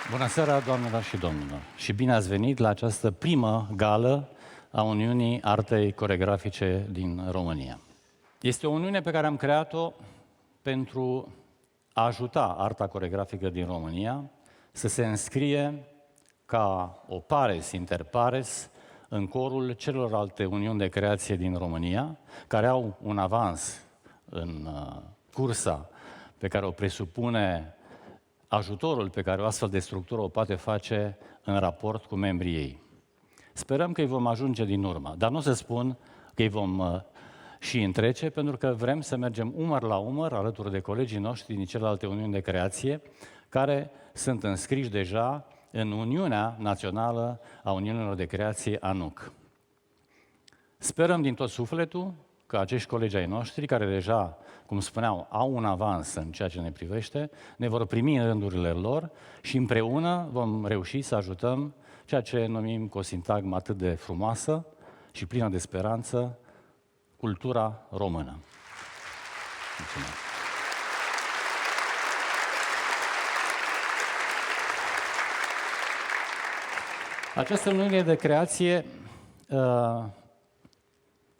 Bună seara, doamnelor și domnilor, și bine ați venit la această primă gală a Uniunii Artei Coregrafice din România. Este o uniune pe care am creat-o pentru a ajuta arta coregrafică din România să se înscrie ca o pares inter pares în corul celorlalte uniuni de creație din România, care au un avans în cursa pe care o presupune ajutorul pe care o astfel de structură o poate face în raport cu membrii ei. Sperăm că îi vom ajunge din urmă, dar nu o să spun că îi vom și întrece, pentru că vrem să mergem umăr la umăr alături de colegii noștri din celelalte uniuni de creație, care sunt înscriși deja în Uniunea Națională a Uniunilor de Creație, ANUC. Sperăm din tot sufletul că acești colegi ai noștri, care deja, cum spuneau, au un avans în ceea ce ne privește, ne vor primi în rândurile lor și împreună vom reuși să ajutăm ceea ce numim cu o sintagmă atât de frumoasă și plină de speranță, cultura română. Mulțumesc! Această uniune de creație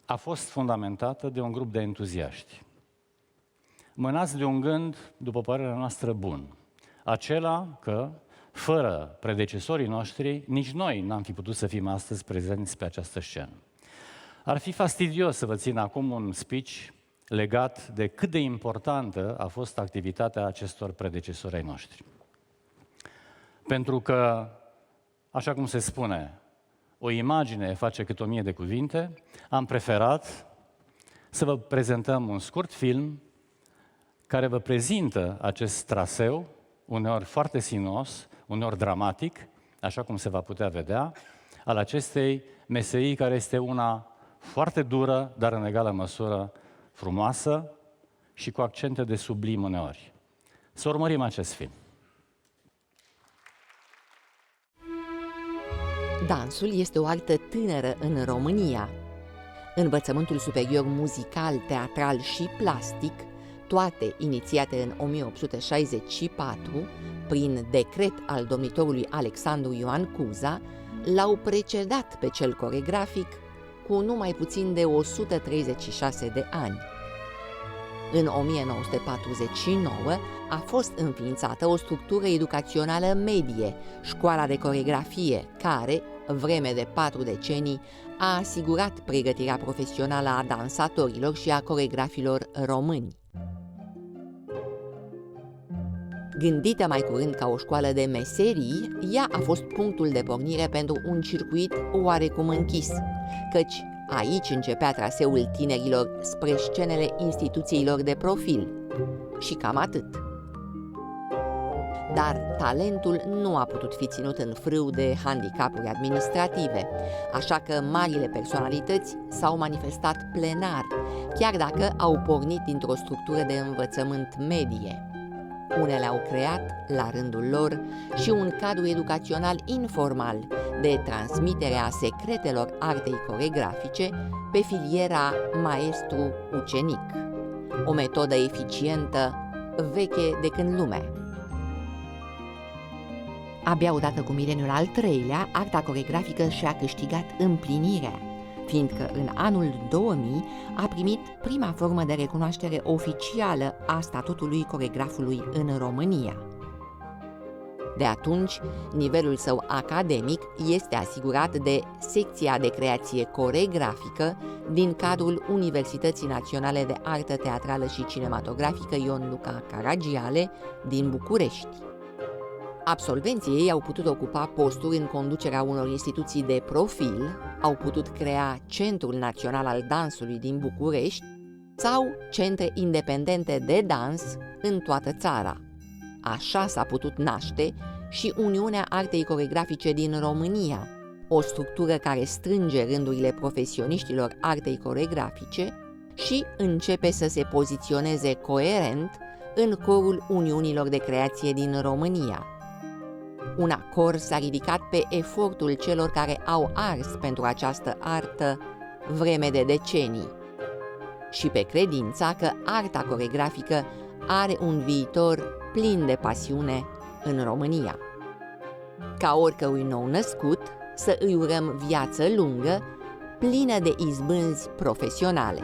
a fost fundamentată de un grup de entuziaști, mânați de un gând, după părerea noastră, bun. Acela că, fără predecesorii noștri, nici noi n-am fi putut să fim astăzi prezenți pe această scenă. Ar fi fastidios să vă țin acum un speech legat de cât de importantă a fost activitatea acestor predecesori ai noștri. Pentru că, așa cum se spune, o imagine face cât 1000 de cuvinte, am preferat să vă prezentăm un scurt film care vă prezintă acest traseu, uneori foarte sinuos, uneori dramatic, așa cum se va putea vedea, al acestei meserii care este una foarte dură, dar în egală măsură frumoasă și cu accente de sublim uneori. Să urmărim acest film. Dansul este o artă tânără în România. Învățământul superior muzical, teatral și plastic, toate inițiate în 1864, prin decret al domnitorului Alexandru Ioan Cuza, l-au precedat pe cel coregrafic cu nu mai puțin de 136 de ani. În 1949 a fost înființată o structură educațională medie, Școala de Coregrafie, care, vreme de 4 decenii, a asigurat pregătirea profesională a dansatorilor și a coregrafilor români. Gândită mai curând ca o școală de meserii, ea a fost punctul de pornire pentru un circuit oarecum închis, căci aici începea traseul tinerilor spre scenele instituțiilor de profil. Și cam atât. Dar talentul nu a putut fi ținut în frâu de handicapuri administrative, așa că marile personalități s-au manifestat plenar, chiar dacă au pornit dintr-o structură de învățământ medie. Unele au creat, la rândul lor, și un cadru educațional informal de transmitere a secretelor artei coregrafice pe filiera maestru-ucenic. O metodă eficientă, veche de când lumea. Abia odată cu mileniul al treilea, arta coregrafică și-a câștigat împlinirea, fiindcă în anul 2000 a primit prima formă de recunoaștere oficială a statutului coregrafului în România. De atunci, nivelul său academic este asigurat de secția de creație coregrafică din cadrul Universității Naționale de Artă Teatrală și Cinematografică Ion Luca Caragiale din București. Absolvenții ei au putut ocupa posturi în conducerea unor instituții de profil, au putut crea Centrul Național al Dansului din București sau centre independente de dans în toată țara. Așa s-a putut naște și Uniunea Artei Coregrafice din România, o structură care strânge rândurile profesioniștilor artei coregrafice și începe să se poziționeze coerent în corul Uniunilor de Creație din România. Un acord s-a ridicat pe efortul celor care au ars pentru această artă vreme de decenii și pe credința că arta coregrafică are un viitor plin de pasiune în România. Ca oricărui nou născut, să îi urăm viață lungă, plină de izbânzi profesionale.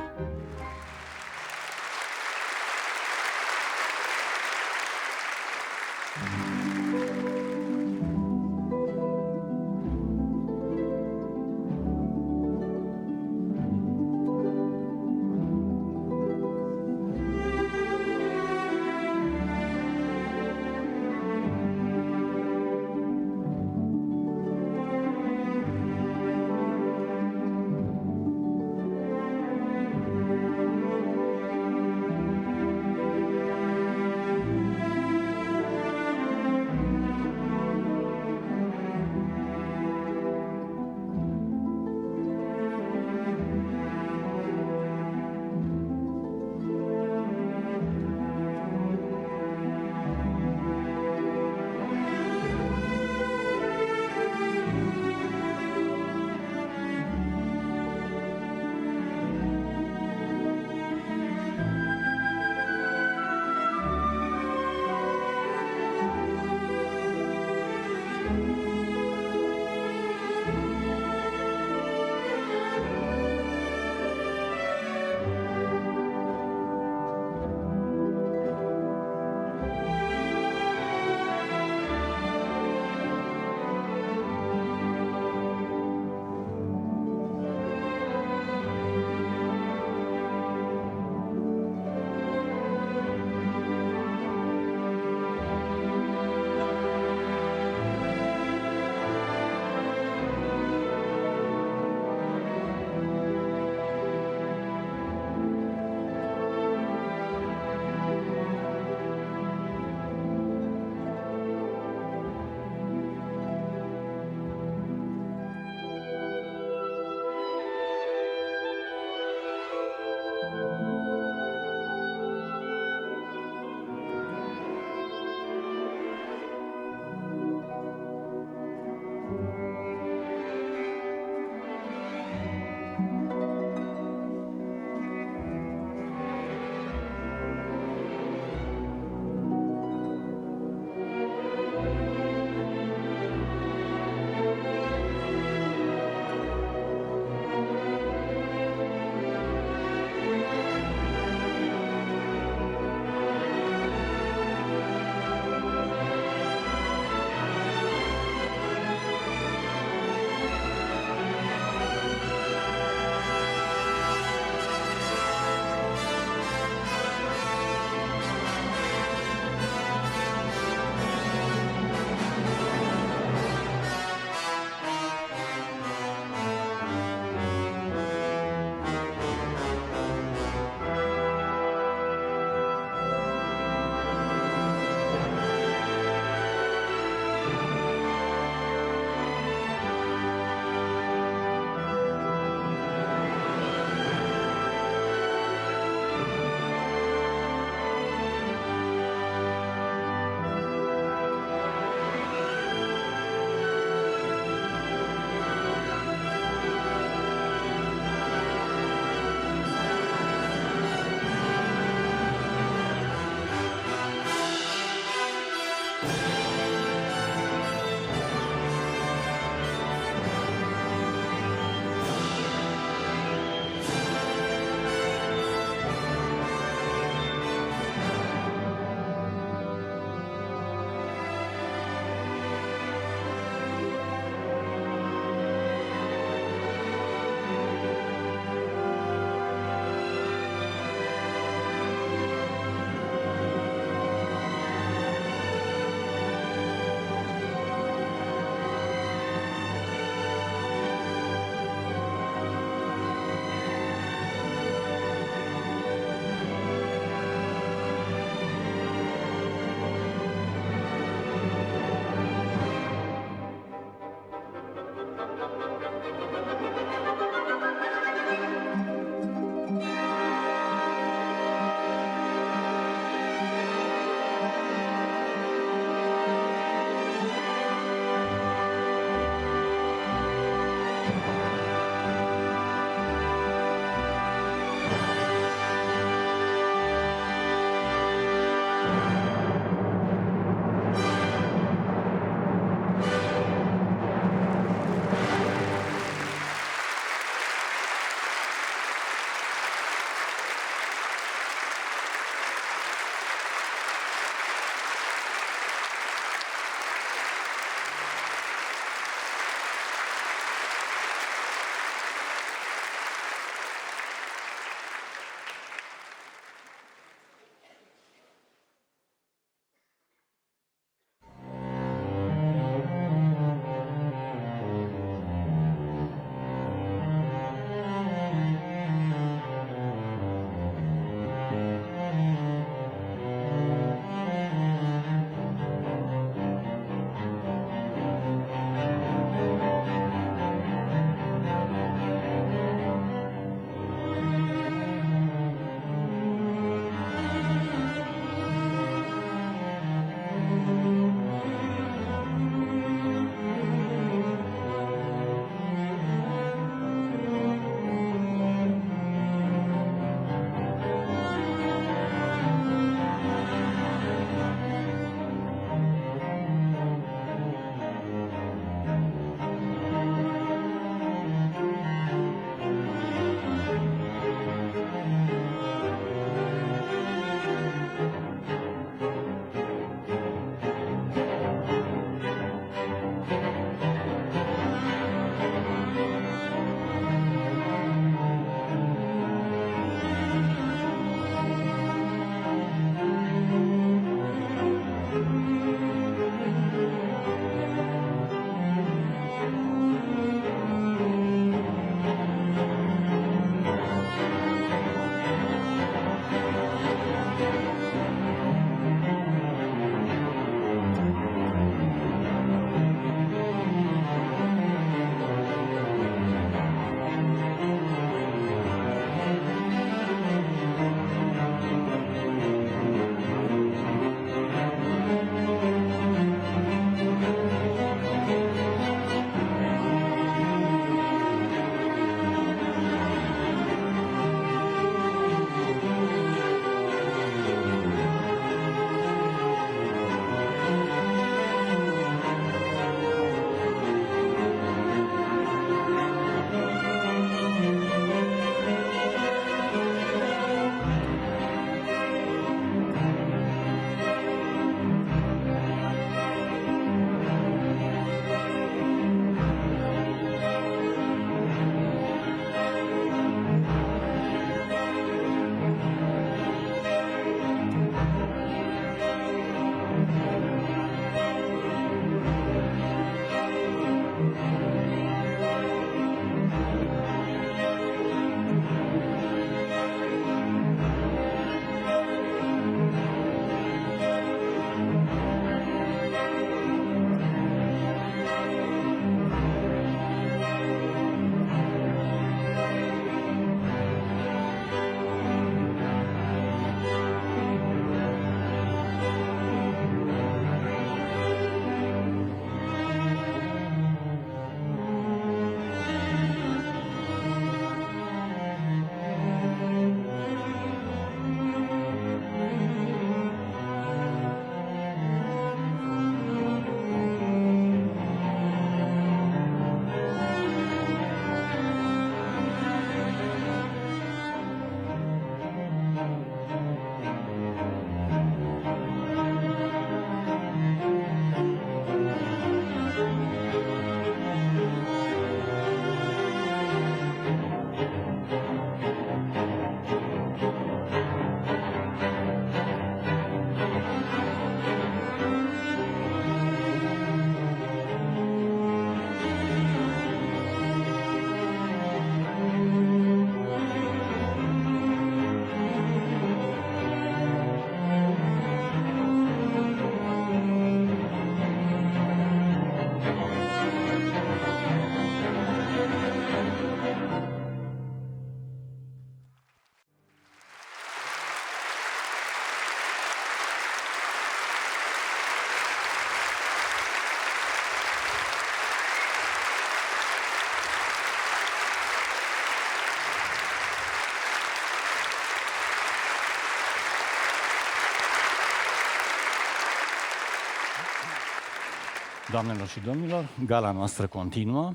Doamnelor și domnilor, gala noastră continuă.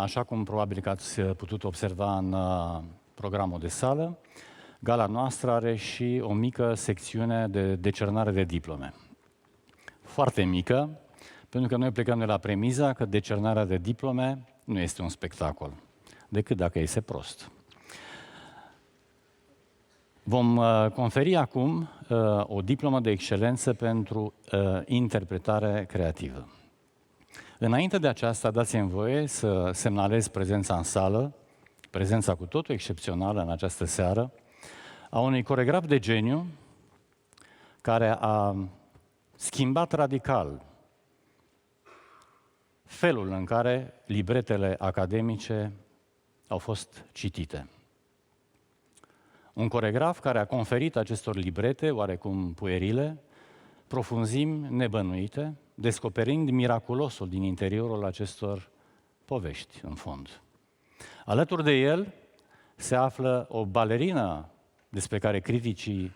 Așa cum probabil că ați putut observa în programul de sală, gala noastră are și o mică secțiune de decernare de diplome. Foarte mică, pentru că noi plecăm de la premiza că decernarea de diplome nu este un spectacol, decât dacă este prost. Vom conferi acum o diplomă de excelență pentru interpretare creativă. Înainte de aceasta, dați-mi voie să semnalez prezența în sală, prezența cu totul excepțională în această seară, a unui coregraf de geniu care a schimbat radical felul în care libretele academice au fost citite. Un coregraf care a conferit acestor librete, oarecum puerile, profunzimi nebănuite, descoperind miraculosul din interiorul acestor povești, în fond. Alături de el se află o balerină despre care criticii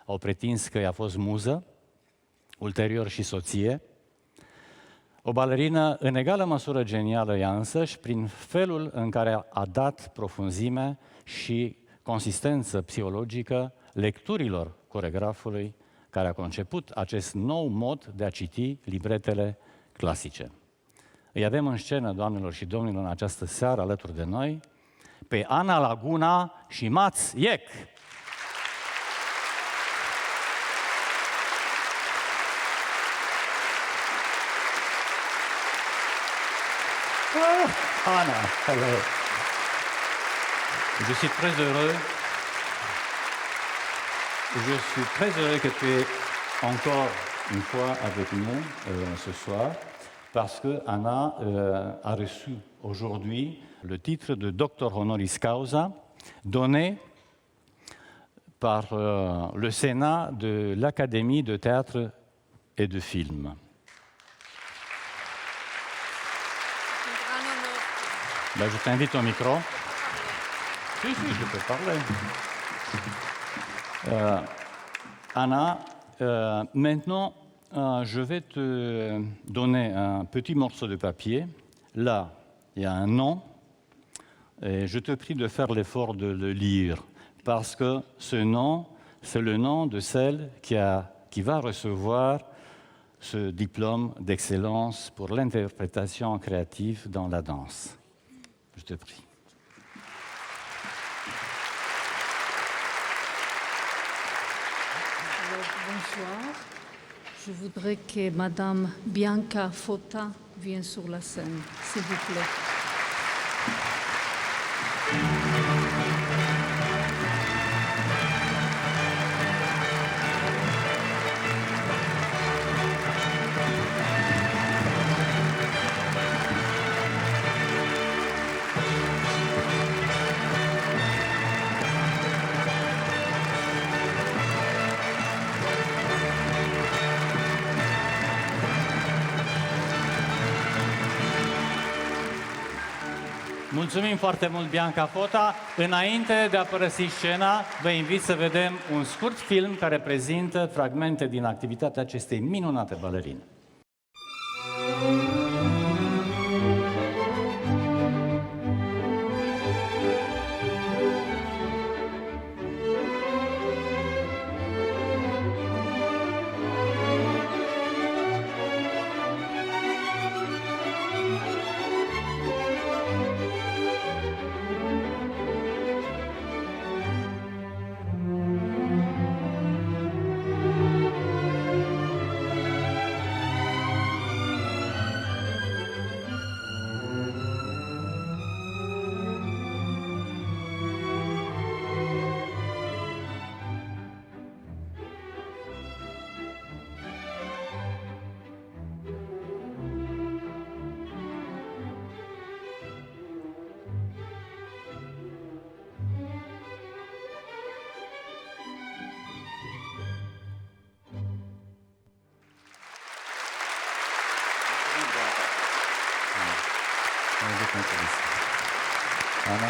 au pretins că i-a fost muză, ulterior și soție, o balerină în egală măsură genială ea însăși, prin felul în care a dat profunzime și consistență psihologică lecturilor coregrafului care a conceput acest nou mod de a citi libretele clasice. Îi avem în scenă, doamnelor și domnilor, în această seară alături de noi, pe Ana Laguna și Mats Ek. Ana, hello. Je suis très heureux. Je suis très heureux que tu es encore une fois avec nous ce soir, parce que Anna a reçu aujourd'hui le titre de Doctor Honoris Causa, donné par le Sénat de l'Académie de théâtre et de film. Ben, je t'invite au micro. Si, je peux parler. Anna, maintenant, je vais te donner un petit morceau de papier. Là, il y a un nom, et je te prie de faire l'effort de le lire, parce que ce nom, c'est le nom de celle qui va recevoir ce diplôme d'excellence pour l'interprétation créative dans la danse. Je te prie. Bonsoir. Je voudrais que Madame Bianca Fota vienne sur la scène, s'il vous plaît. Mulțumim foarte mult, Bianca Fota. Înainte de a părăsi scena, vă invit să vedem un scurt film care prezintă fragmente din activitatea acestei minunate balerine. Ana?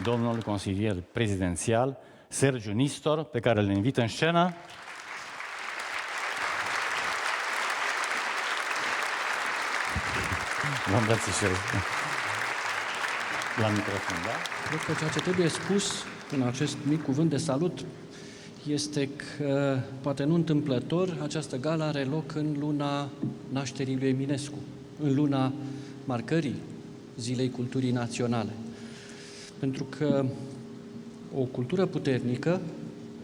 domnul consilier prezidențial Sergiu Nistor, pe care îl invit în scenă. Vă îmbrățișez la microfon, da? Cred că ceea ce trebuie spus în acest mic cuvânt de salut este că, poate nu întâmplător, această gală are loc în luna nașterii lui Eminescu, în luna marcării Zilei Culturii Naționale. Pentru că o cultură puternică,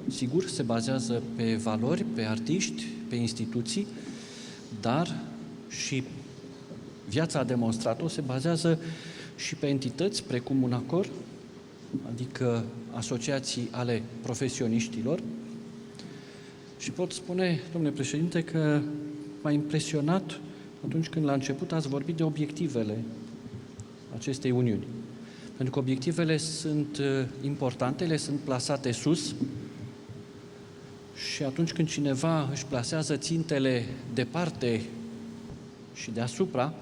sigur, se bazează pe valori, pe artiști, pe instituții, dar și viața a demonstrat-o, se bazează și pe entități precum UNACOR, adică asociații ale profesioniștilor. Și pot spune, domnule președinte, că m-a impresionat atunci când la început ați vorbit de obiectivele acestei uniuni. Pentru că obiectivele sunt importante, ele sunt plasate sus și atunci când cineva își plasează țintele departe și deasupra,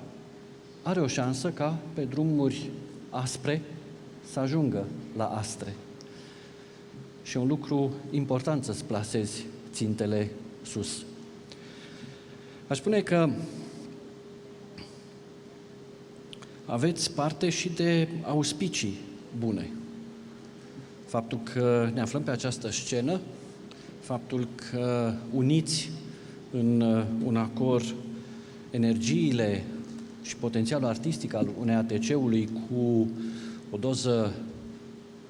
are o șansă ca pe drumuri aspre să ajungă la astre. Și e un lucru important să-ți plasezi țintele sus. Aș spune că aveți parte și de auspicii bune. Faptul că ne aflăm pe această scenă, faptul că uniți în UNACOR energiile și potențialul artistic al UNEATC-ului cu o doză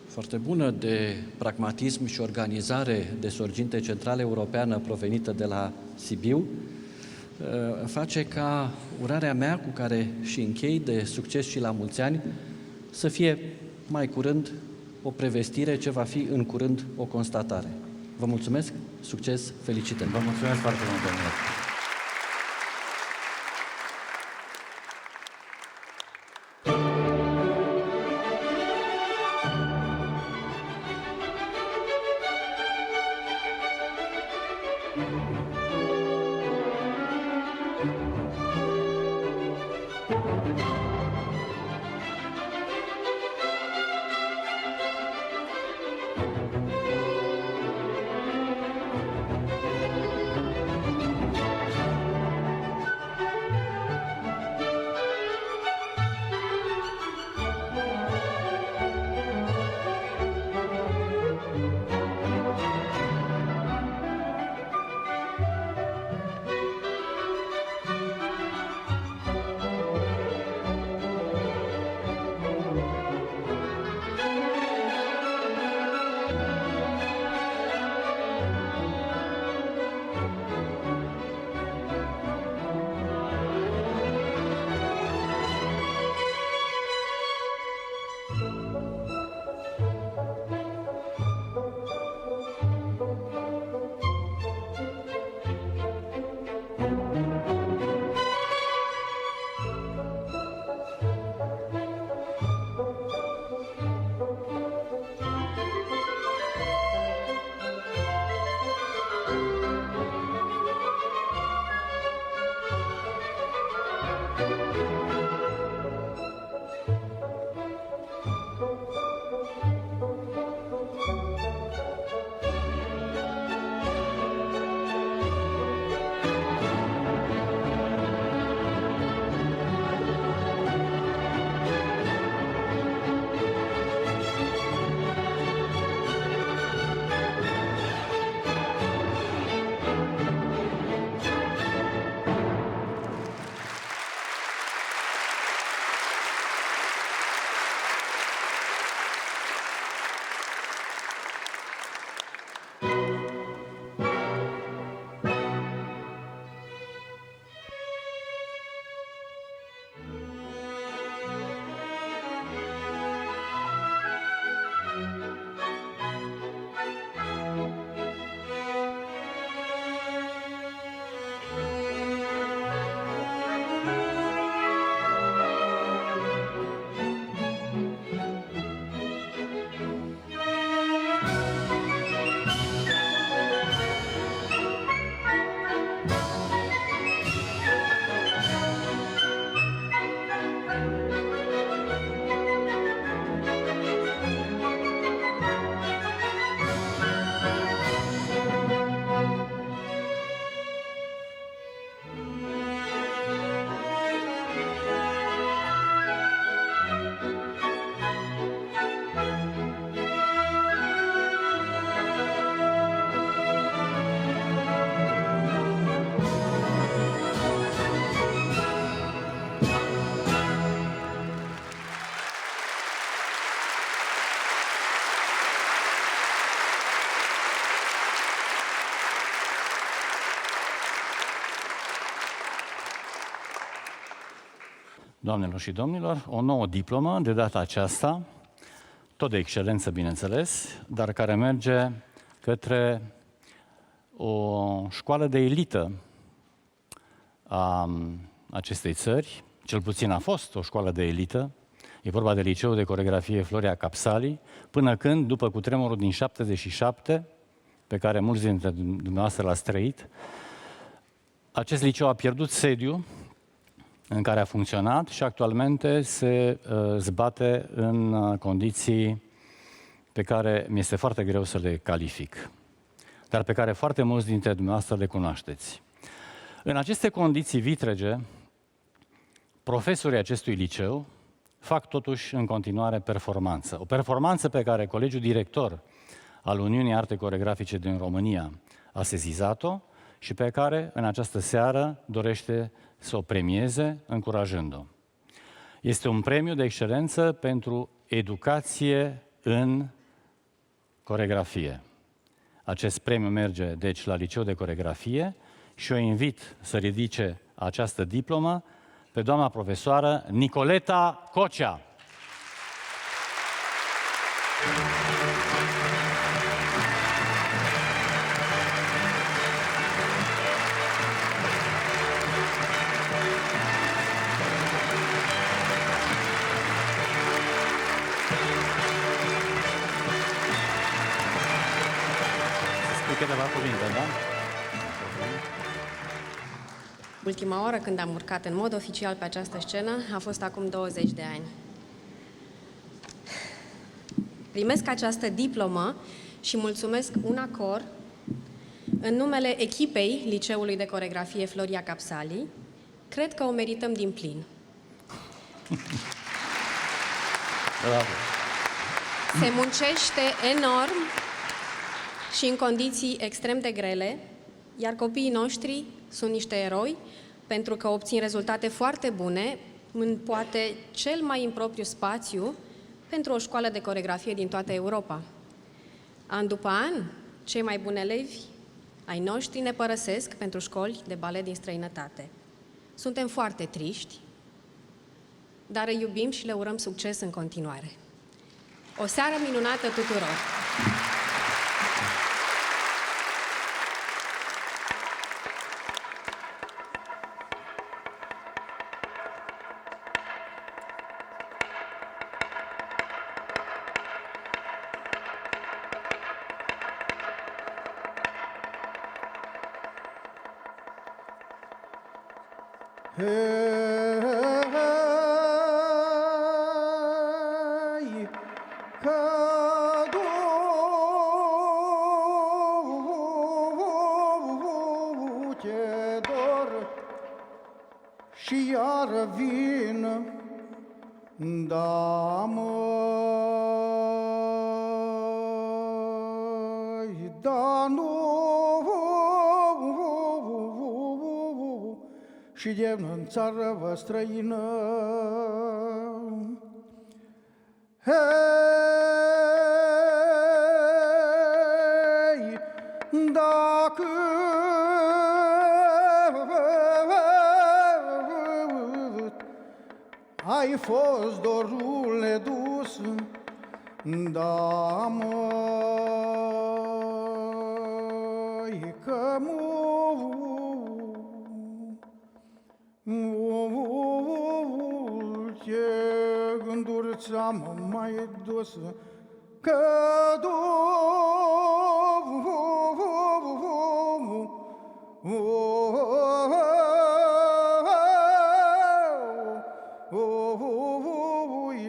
foarte bună de pragmatism și organizare de sorginte centrală europeană provenită de la Sibiu, face ca urarea mea, cu care și închei, de succes și la mulți ani, să fie mai curând o prevestire, ce va fi în curând o constatare. Vă mulțumesc, succes, felicitări! Vă mulțumesc foarte mult, domnule! doamnelor și domnilor, o nouă diplomă, de data aceasta, tot de excelență, bineînțeles, dar care merge către o școală de elită a acestei țări, cel puțin a fost o școală de elită, e vorba de Liceul de Coregrafie Floria Capsali, până când, după cutremurul din 77, pe care mulți dintre dumneavoastră l-ați trăit, acest liceu a pierdut sediu în care a funcționat și actualmente se zbate în condiții pe care mi-este foarte greu să le calific, dar pe care foarte mulți dintre dumneavoastră le cunoașteți. În aceste condiții vitrege, profesorii acestui liceu fac totuși în continuare performanță. O performanță pe care colegiul director al Uniunii Arte Coregrafice din România a sesizat-o și pe care în această seară dorește să o premieze, încurajând-o. Este un premiu de excelență pentru educație în coregrafie. Acest premiu merge, deci, la Liceul de Coregrafie și o invit să ridice această diplomă pe doamna profesoară Nicoleta Cocea. Câteva cuvinte, da? Ultima oară când am urcat în mod oficial pe această scenă a fost acum 20 de ani. Primesc această diplomă și mulțumesc un acor în numele echipei Liceului de Coregrafie Floria Capsali. Cred că o merităm din plin. Bravo. Se muncește enorm și în condiții extrem de grele, iar copiii noștri sunt niște eroi pentru că obțin rezultate foarte bune în poate cel mai impropriu spațiu pentru o școală de coregrafie din toată Europa. An după an, cei mai buni elevi ai noștri ne părăsesc pentru școli de balet din străinătate. Suntem foarte triști, dar îi iubim și le urăm succes în continuare. O seară minunată tuturor! Hei, că du-te dor și iar vin, da măi, da nu și de în țară vă străină. Hei, dacă ai fost dorul nedus, da măi, că multe gânduri ți-am mai dus, că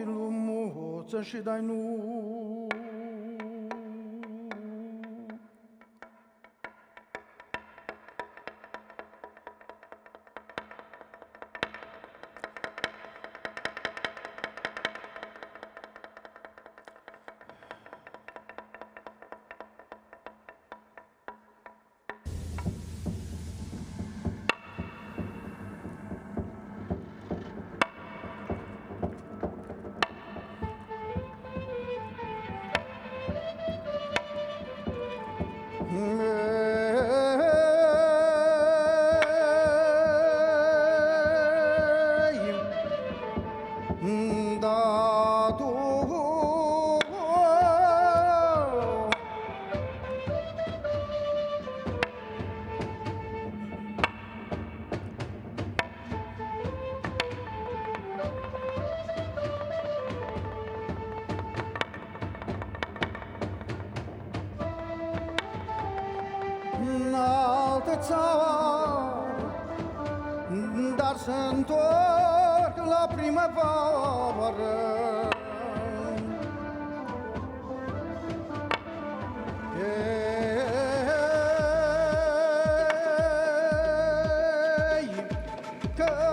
lumuță și dai nu. da du în altă țară, dar se întorc la primăvară. Ei, că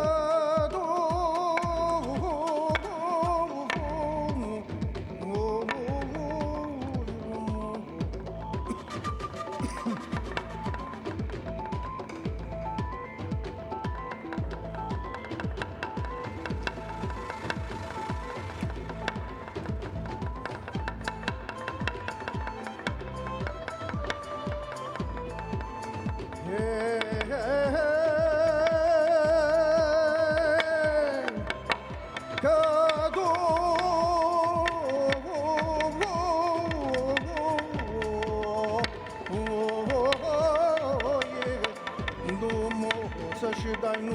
și dai nu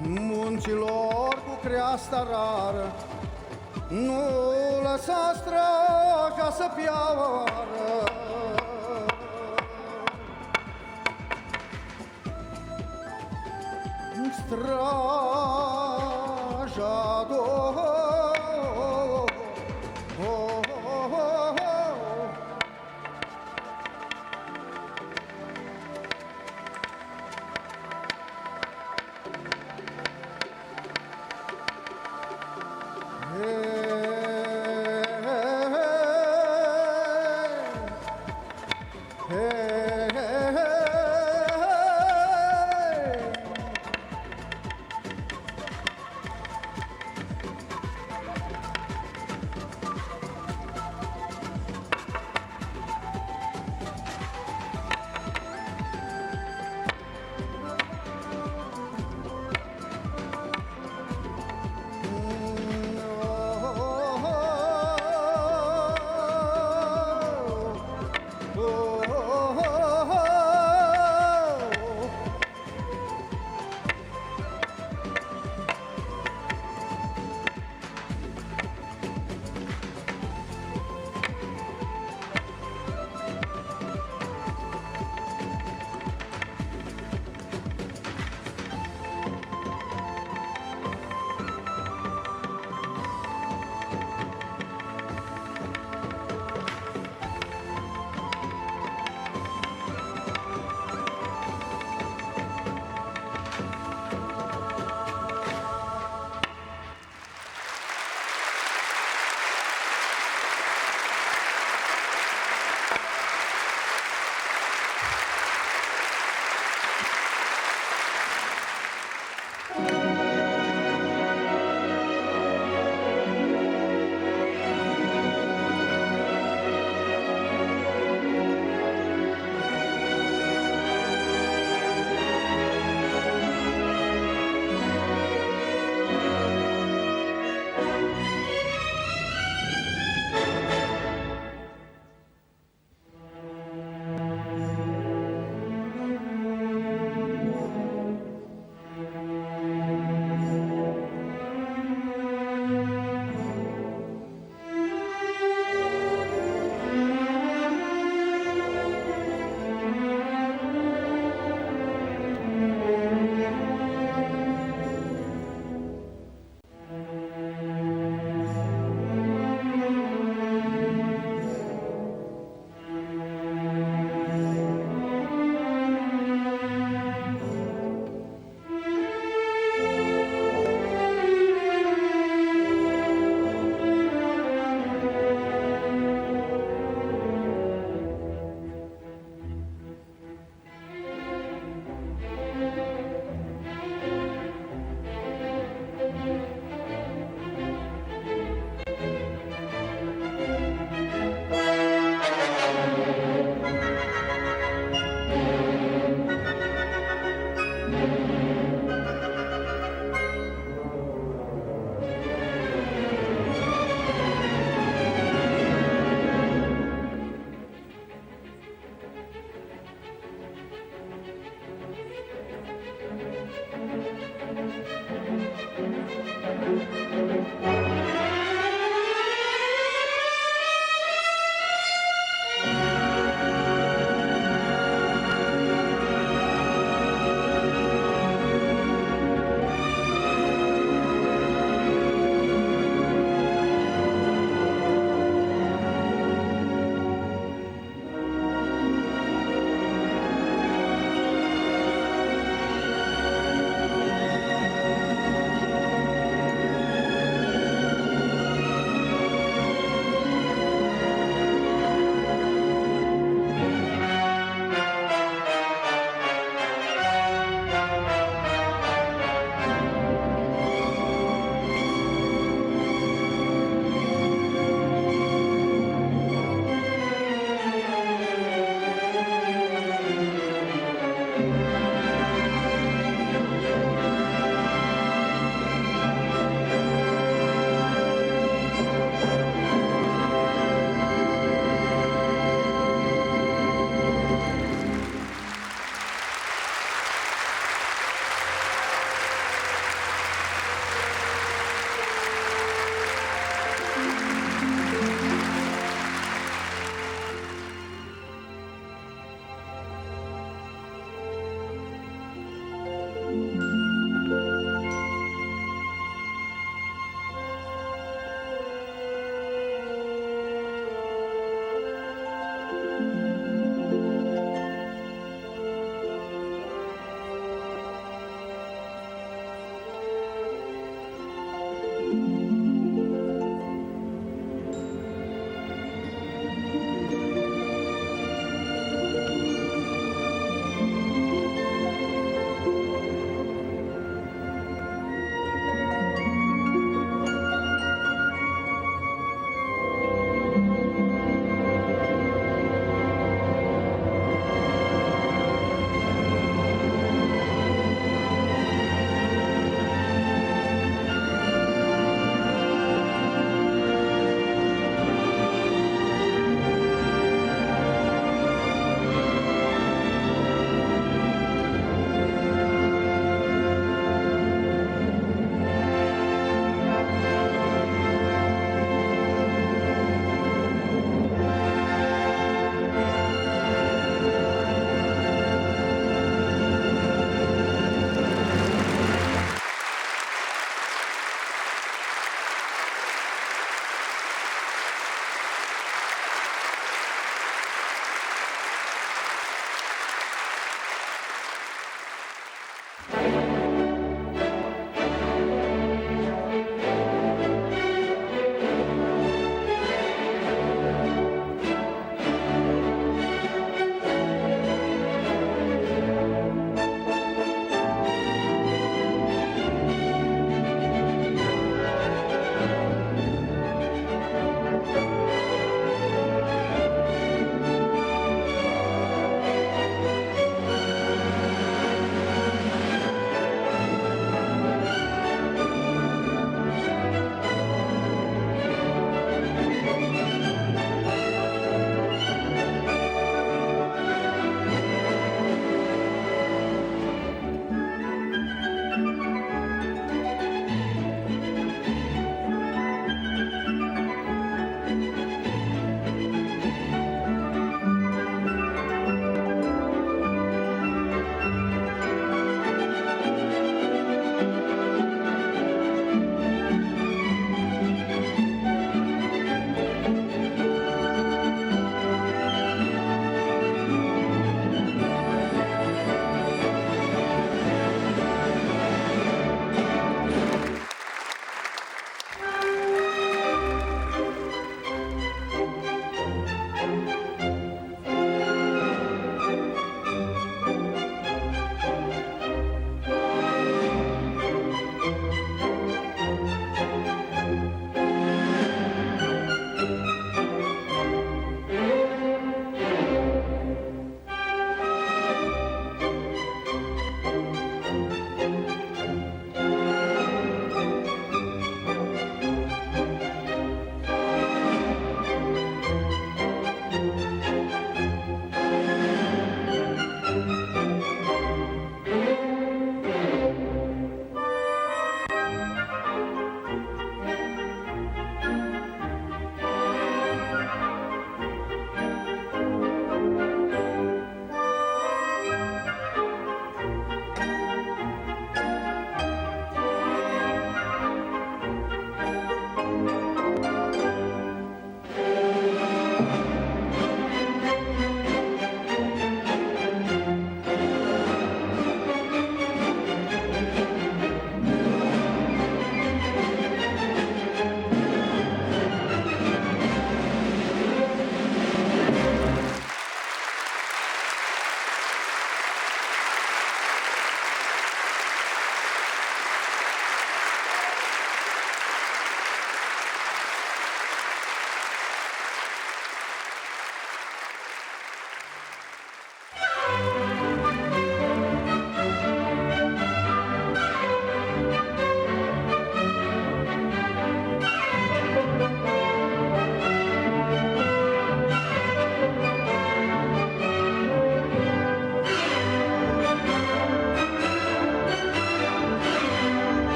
munților cu creasta rară, nu lăsa străca să piară. Straja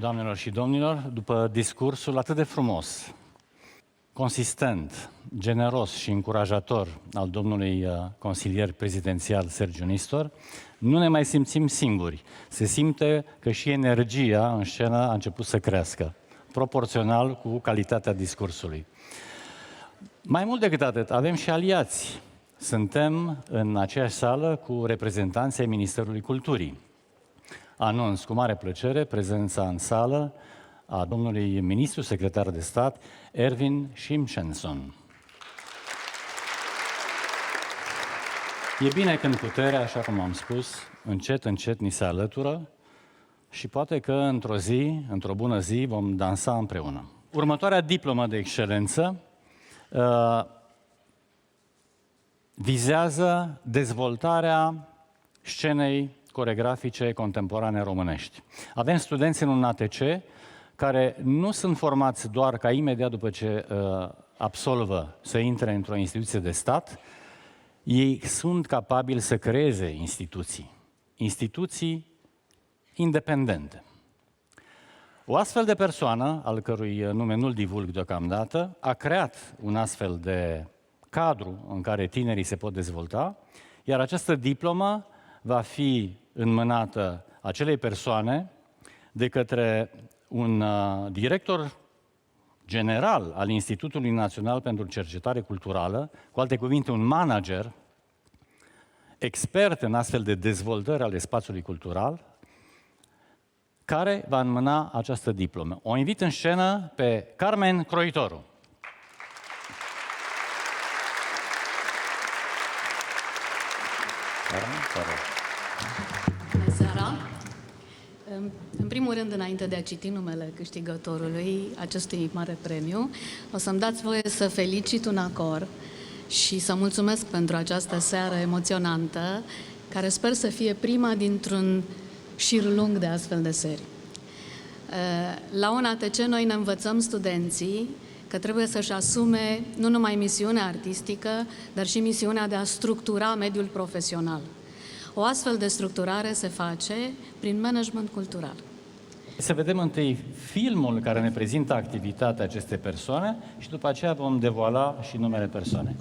Doamnelor și domnilor, după discursul atât de frumos, consistent, generos și încurajator al domnului consilier prezidențial Sergiu Nistor, nu ne mai simțim singuri. Se simte că și energia în scenă a început să crească, proporțional cu calitatea discursului. Mai mult decât atât, avem și aliați. Suntem în aceeași sală cu reprezentanții ai Ministerului Culturii. Anunț cu mare plăcere prezența în sală a domnului ministru secretar de stat, Erwin Simonsson. E bine când puterea, așa cum am spus, încet, încet ni se alătură și poate că într-o bună zi, vom dansa împreună. Următoarea diplomă de excelență vizează dezvoltarea scenei coregrafice contemporane românești. Avem studenți în un ATC care nu sunt formați doar ca imediat după ce absolvă să intre într-o instituție de stat, ei sunt capabili să creeze instituții independente. O astfel de persoană, al cărui nume nu-l divulg deocamdată, a creat un astfel de cadru în care tinerii se pot dezvolta, iar această diplomă va fi înmânată acelei persoane de către un director general al Institutului Național pentru Cercetare Culturală, cu alte cuvinte, un manager, expert în astfel de dezvoltări ale spațiului cultural, care va înmâna această diplomă. O invit în scenă pe Carmen Croitoru. Bună seara! În primul rând, înainte de a citi numele câștigătorului acestui mare premiu, o să-mi dați voie să felicit un acor și să mulțumesc pentru această seară emoționantă, care sper să fie prima dintr-un șir lung de astfel de serii. La un ATC noi ne învățăm studenții că trebuie să-și asume nu numai misiunea artistică, dar și misiunea de a structura mediul profesional. O astfel de structurare se face prin management cultural. Să vedem întâi filmul care ne prezintă activitatea acestei persoane și după aceea vom devoala și numele persoanei.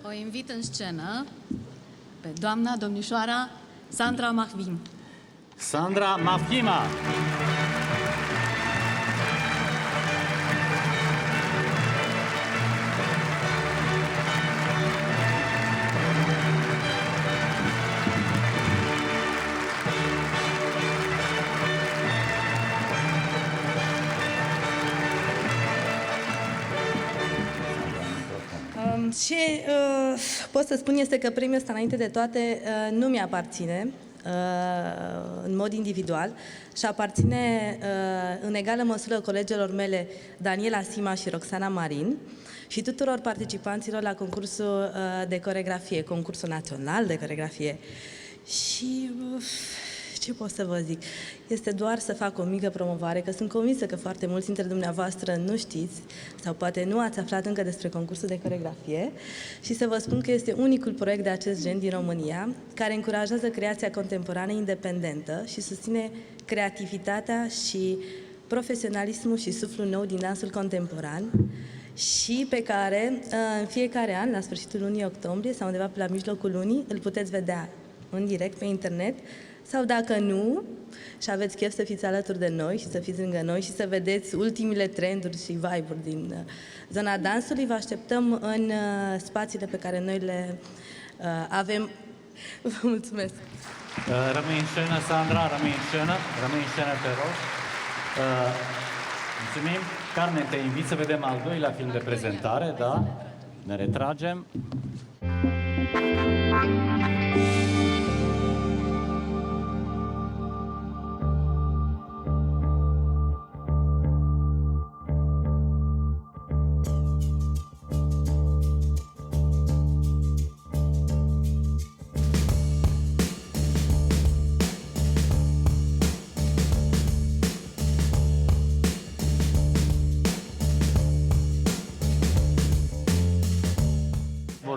O invit în scenă pe doamna, domnișoara Sandra Mahvim. Sandra Mahvima. Ce pot să spun este că premiul ăsta, înainte de toate, nu mi-aparține în mod individual și aparține în egală măsură colegilor mele Daniela Sima și Roxana Marin și tuturor participanților la concursul de coreografie, concursul național de coreografie. Și ce pot să vă zic? Este doar să fac o mică promovare, că sunt convinsă că foarte mulți dintre dumneavoastră nu știți sau poate nu ați aflat încă despre concursul de coreografie și să vă spun că este unicul proiect de acest gen din România care încurajează creația contemporană independentă și susține creativitatea și profesionalismul și suflul nou din dansul contemporan și pe care în fiecare an, la sfârșitul lunii octombrie sau undeva pe la mijlocul lunii, îl puteți vedea în direct pe internet sau dacă nu și aveți chef să fiți alături de noi și să fiți lângă noi și să vedeți ultimile trenduri și vibe-uri din zona dansului, vă așteptăm în spațiile pe care noi le avem. Vă mulțumesc! Rămâi în scenă, Sandra, rămâi în scenă, te rog. Mulțumim. Carmen, te invit să vedem al doilea film de prezentare, da? Ne retragem.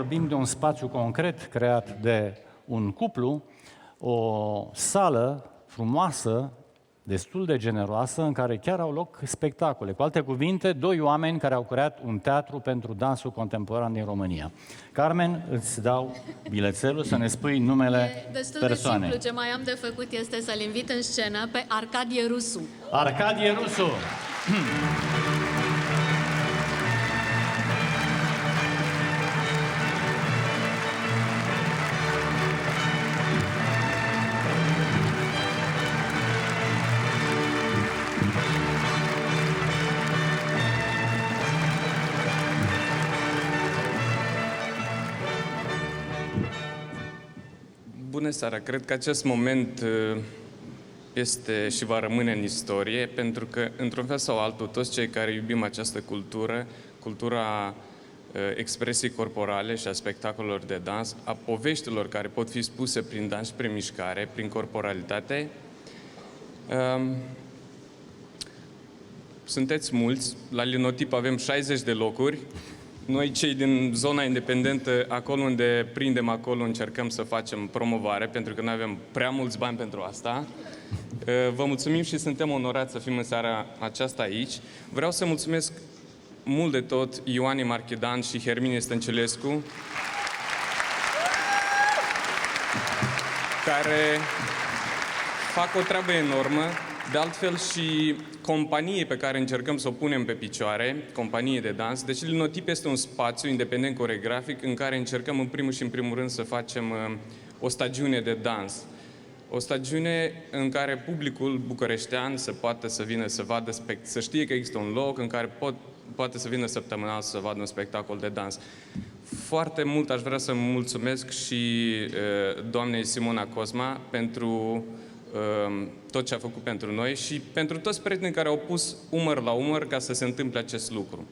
vorbim de un spațiu concret creat de un cuplu, o sală frumoasă, destul de generoasă, în care chiar au loc spectacole. Cu alte cuvinte, doi oameni care au creat un teatru pentru dansul contemporan din România. Carmen, îți dau bilețelul să ne spui numele Destul persoanei. de simplu, ce mai am de făcut este să-l invit în scenă pe Arcadie Rusu. Arcadie Rusu! Bună seara! Cred că acest moment este și va rămâne în istorie, pentru că, într-un fel sau altul, toți cei care iubim această cultură, cultura expresiei corporale și a spectacolelor de dans, a poveștilor care pot fi spuse prin dans și prin mișcare, prin corporalitate, sunteți mulți, la Linotip avem 60 de locuri. Noi, cei din zona independentă, acolo unde prindem, acolo încercăm să facem promovare, pentru că noi avem prea mulți bani pentru asta. Vă mulțumim și suntem onorați să fim în seara aceasta aici. Vreau să mulțumesc mult de tot Ioane Marchidan și Herminie Stăncelescu, care fac o treabă enormă. De altfel și companie pe care încercăm să o punem pe picioare, companie de dans. Deci Linotip este un spațiu independent coreografic în care încercăm în primul și în primul rând să facem o stagiune de dans. O stagiune în care publicul bucureștean să poată să vină să vadă, să știe că există un loc în care poate să vină săptămânal să vadă un spectacol de dans. Foarte mult aș vrea să mulțumesc și doamnei Simona Cosma pentru tot ce a făcut pentru noi și pentru toți prietenii care au pus umăr la umăr ca să se întâmple acest lucru.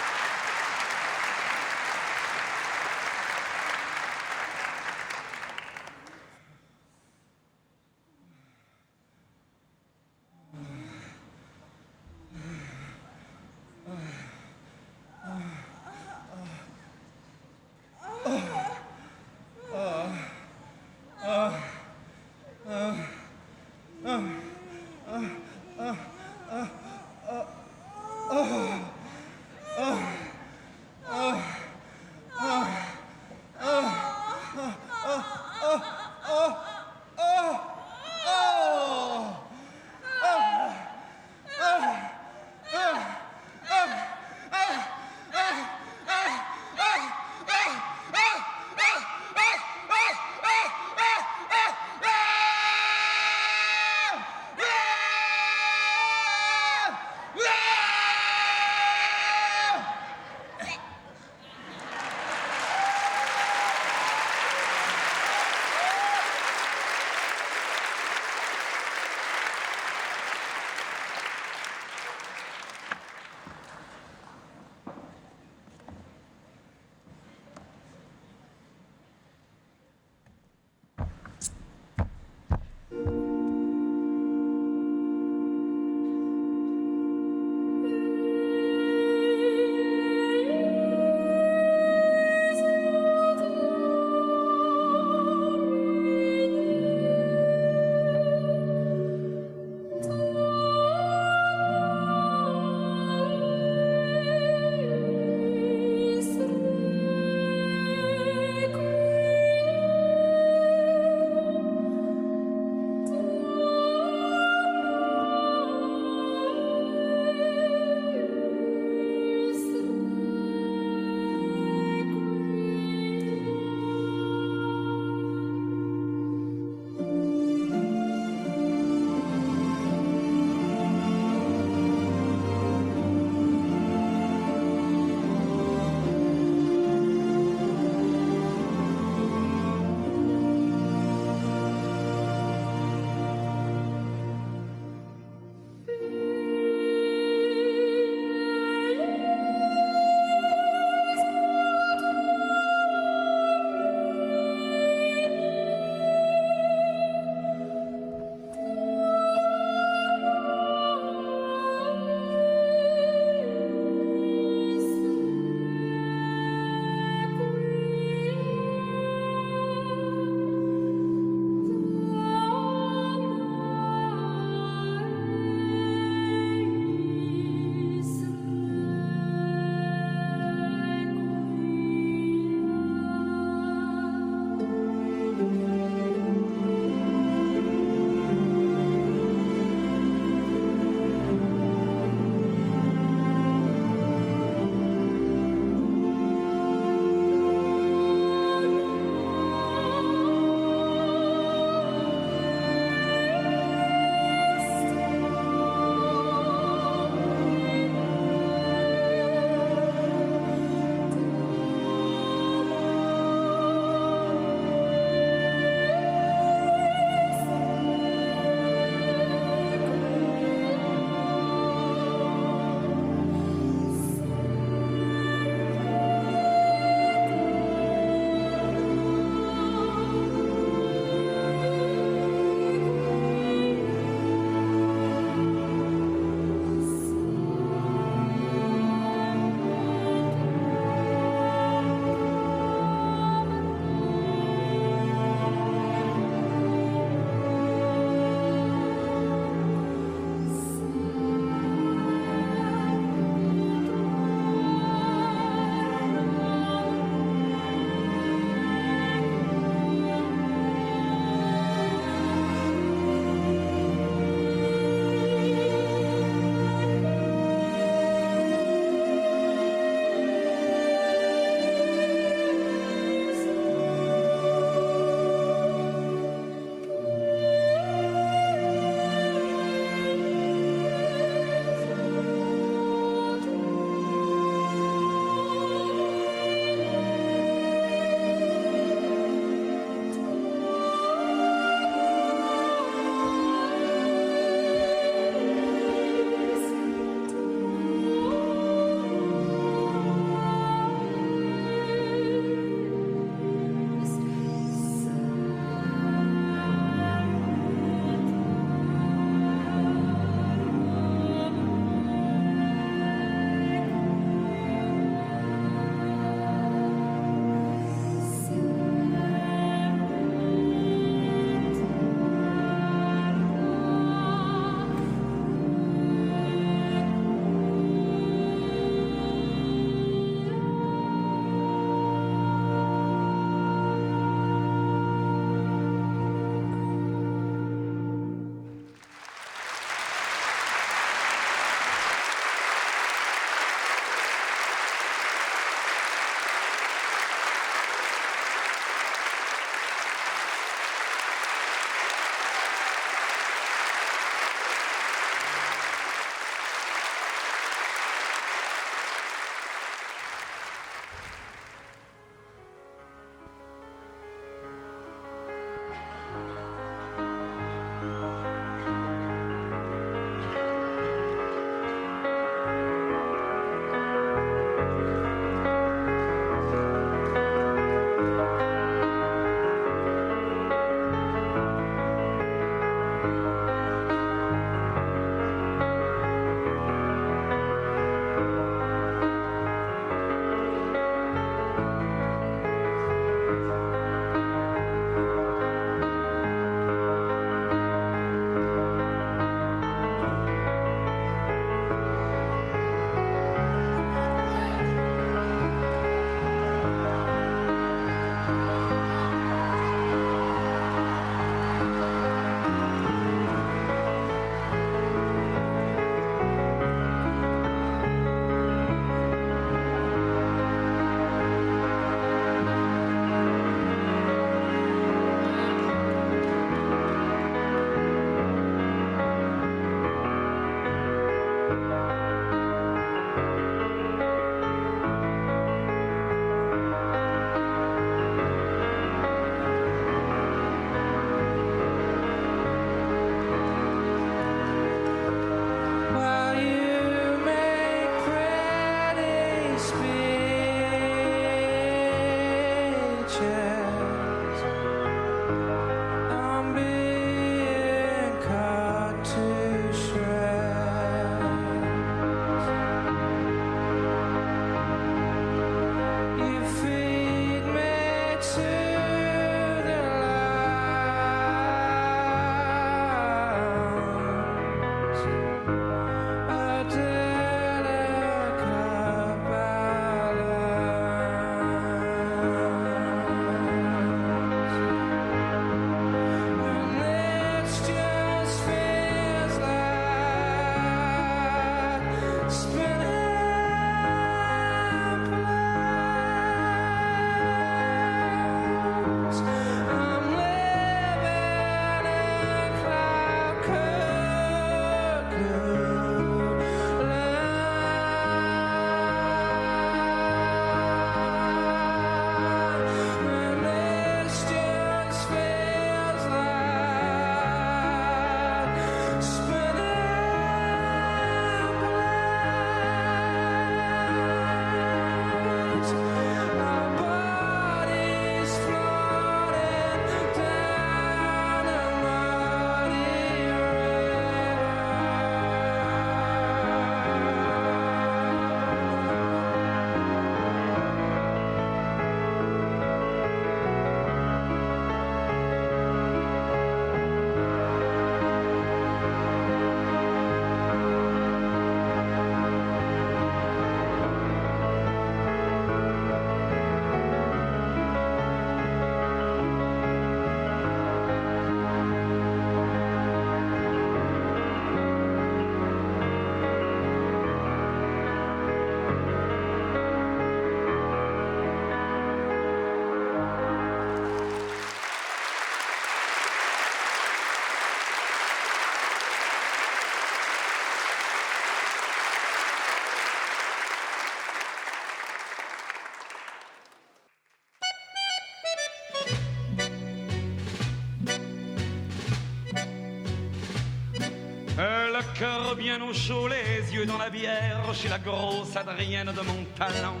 Le cœur bien au chaud, les yeux dans la bière, chez la grosse Adrienne de mon talent.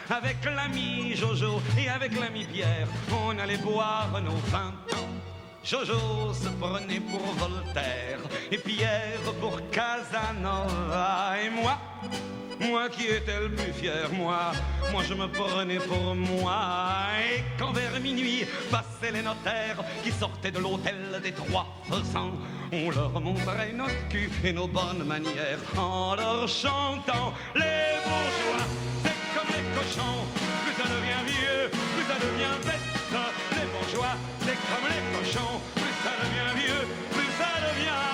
Avec l'ami Jojo et avec l'ami Pierre, on allait boire nos 20 ans. Jojo se prenait pour Voltaire et Pierre pour Casanova. Et moi qui étais le plus fier, moi je me prenais pour moi. Et quand vers minuit passaient les notaires qui sortaient de l'hôtel des 3 faisans, on leur montrait notre cul et nos bonnes manières en leur chantant les bourgeois. C'est comme les cochons, plus ça devient vieux, plus ça devient bête. Les bourgeois, c'est comme les cochons, plus ça devient vieux, plus ça devient.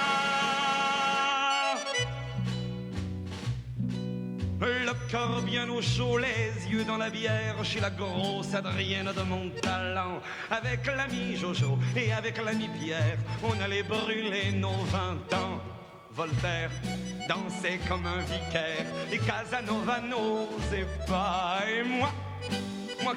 Le cœur bien au chaud, les yeux dans la bière, chez la grosse Adrienne de mon talent. Avec l'ami Jojo et avec l'ami Pierre, on allait brûler nos 20 ans. Voltaire dansait comme un vicaire et Casanova n'osait pas. Et moi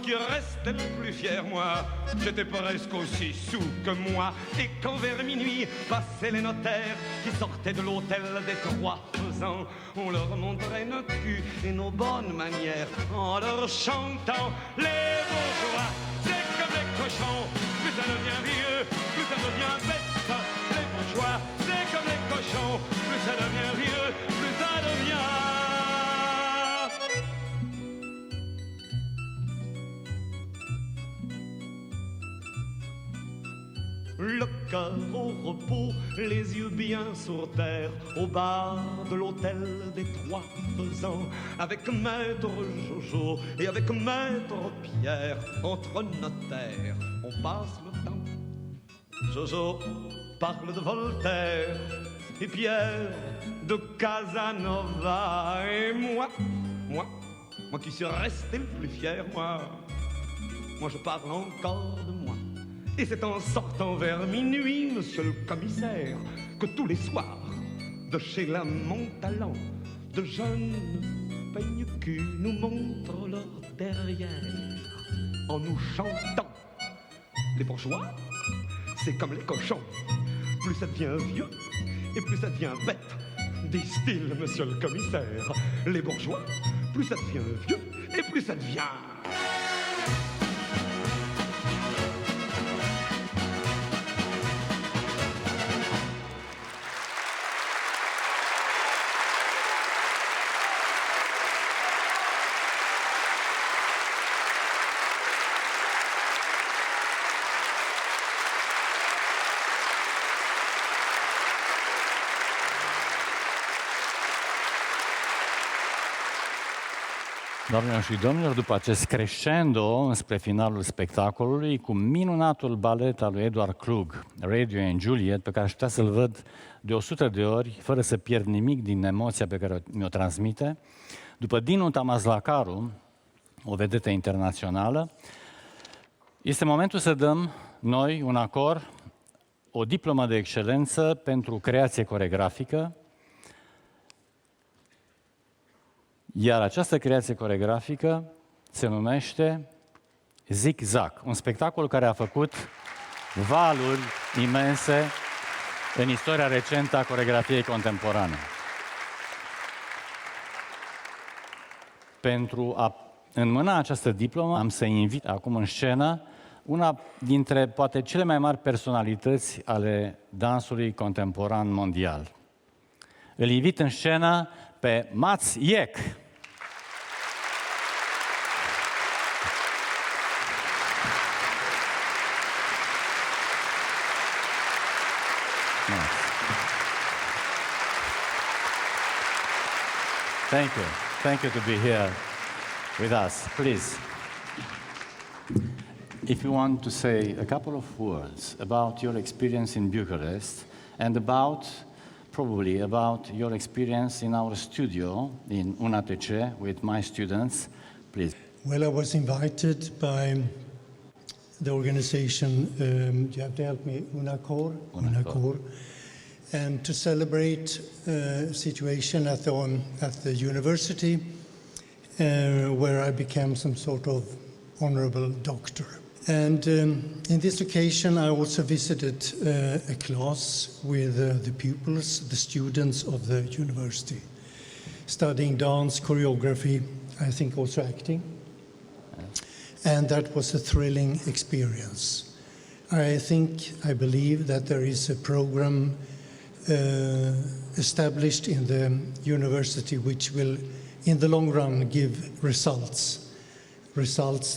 qui restais le plus fier, moi, j'étais presque aussi sous que moi. Et quand vers minuit passaient les notaires qui sortaient de l'hôtel des 3 faisans, on leur montrait notre cul et nos bonnes manières en leur chantant les bourgeois. C'est comme les cochons, plus ça devient vieux, plus ça devient bête. Les bourgeois, c'est comme les cochons, plus ça devient vieux, plus ça devient. Le cœur au repos, les yeux bien sur terre, au bar de l'hôtel des 3 faisans, avec maître Jojo et avec maître Pierre, entre notaires, on passe le temps. Jojo parle de Voltaire et Pierre de Casanova. Et moi qui suis resté le plus fier, moi je parle encore de moi. Et c'est en sortant vers minuit, monsieur le commissaire, que tous les soirs, de chez la Montalent, de jeunes peigne-cul nous montrent leur derrière en nous chantant. Les bourgeois, c'est comme les cochons. Plus ça devient vieux et plus ça devient bête, disent-ils, monsieur le commissaire. Les bourgeois, plus ça devient vieux et plus ça devient... Doamnelor și domnilor, după acest crescendo spre finalul spectacolului, cu minunatul balet al lui Edward Klug, Radio and Juliet, pe care aș putea să-l văd de 100 de ori, fără să pierd nimic din emoția pe care mi-o transmite, după Dinu Tamazlacaru, o vedetă internațională, este momentul să dăm noi un acord, o diplomă de excelență pentru creație coregrafică, iar această creație coregrafică se numește Zig-Zag, un spectacol care a făcut valuri imense în istoria recentă a coregrafiei contemporane. Pentru a înmâna această diplomă, am să invit acum în scenă una dintre poate cele mai mari personalități ale dansului contemporan mondial. Îl invit în scenă pe Mats Ek. Thank you. Thank you to be here with us. Please, if you want to say a couple of words about your experience in Bucharest and probably about your experience in our studio in UNATC with my students, please. Well, I was invited by the organization, you have to help me, UNACOR, and to celebrate a situation at the university where I became some sort of honorable doctor. And in this occasion, I also visited a class with the pupils, the students of the university, studying dance, choreography, I think also acting. And that was a thrilling experience. I believe that there is a program established in the university which will, in the long run, give results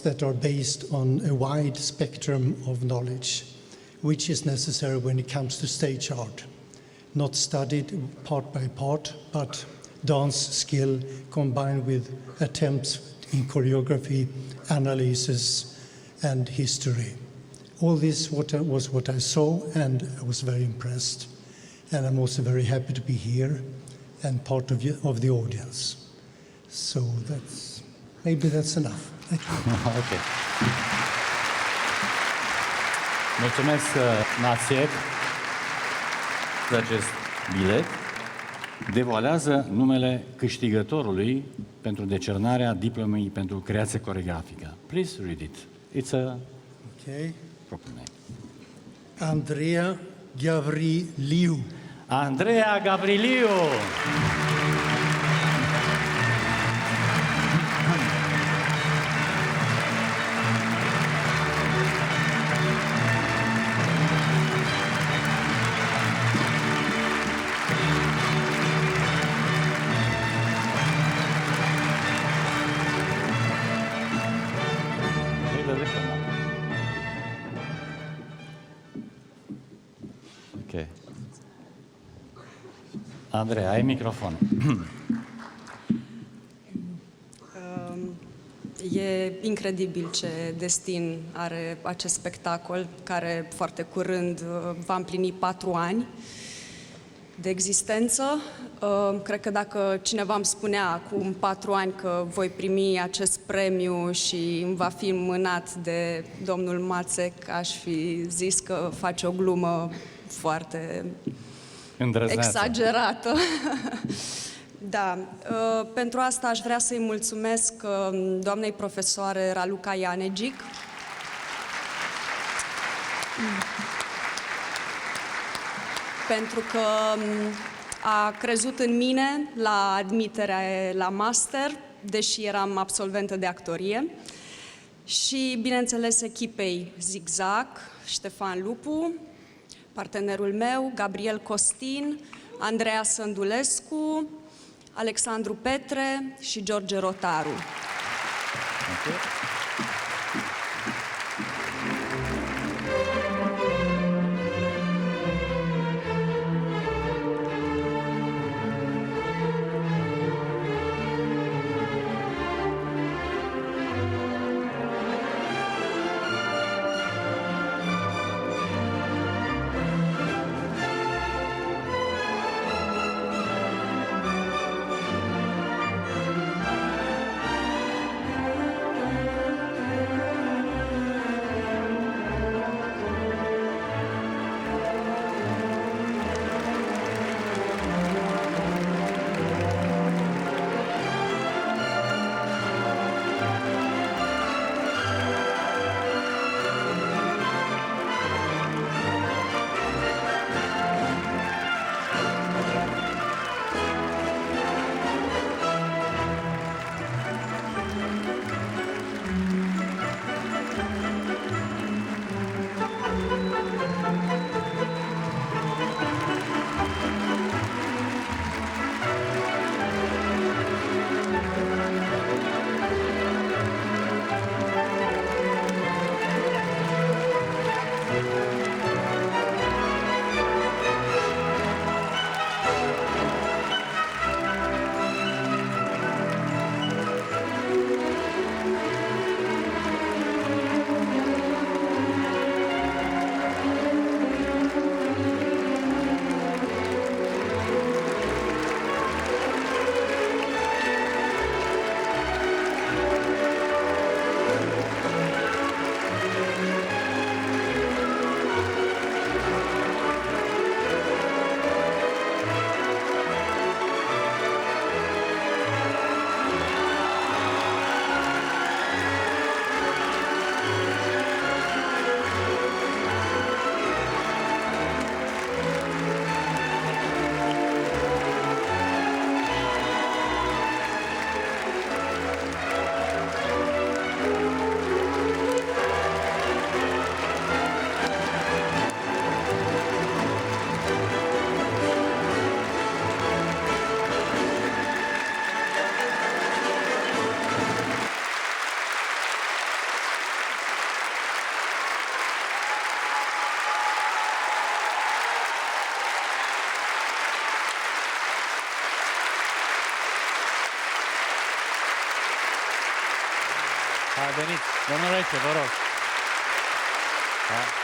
that are based on a wide spectrum of knowledge, which is necessary when it comes to stage art. Not studied part by part, but dance skill combined with attempts in choreography, analysis, and history. All this was what I saw, and I was very impressed. And I'm also very happy to be here and part of the audience. So maybe that's enough. Thank you. Ok. Mulțumesc, Națiev, de acest bilet. Devoalează numele câștigătorului pentru decernarea diplomei pentru creație coreografică. Please read it. It's a Okay. proper name. Andrea Gavriliu. Andreea Gavriliu! Ok. Andreea, ai microfon. E incredibil ce destin are acest spectacol, care foarte curând va împlini 4 ani de existență. Cred că dacă cineva îmi spunea acum 4 ani că voi primi acest premiu și îmi va fi mânat de domnul Mațek, aș fi zis că face o glumă foarte Îndrăzneață. exagerată. Da, pentru asta aș vrea să-i mulțumesc doamnei profesoare Raluca Ianegic, pentru că a crezut în mine la admiterea la master, deși eram absolventă de actorie, și, bineînțeles, echipei Zigzag, Ștefan Lupu, partenerul meu, Gabriel Costin, Andreea Sândulescu, Alexandru Petre și George Rotaru. Veniți, domnul Rece, vă rog. Da.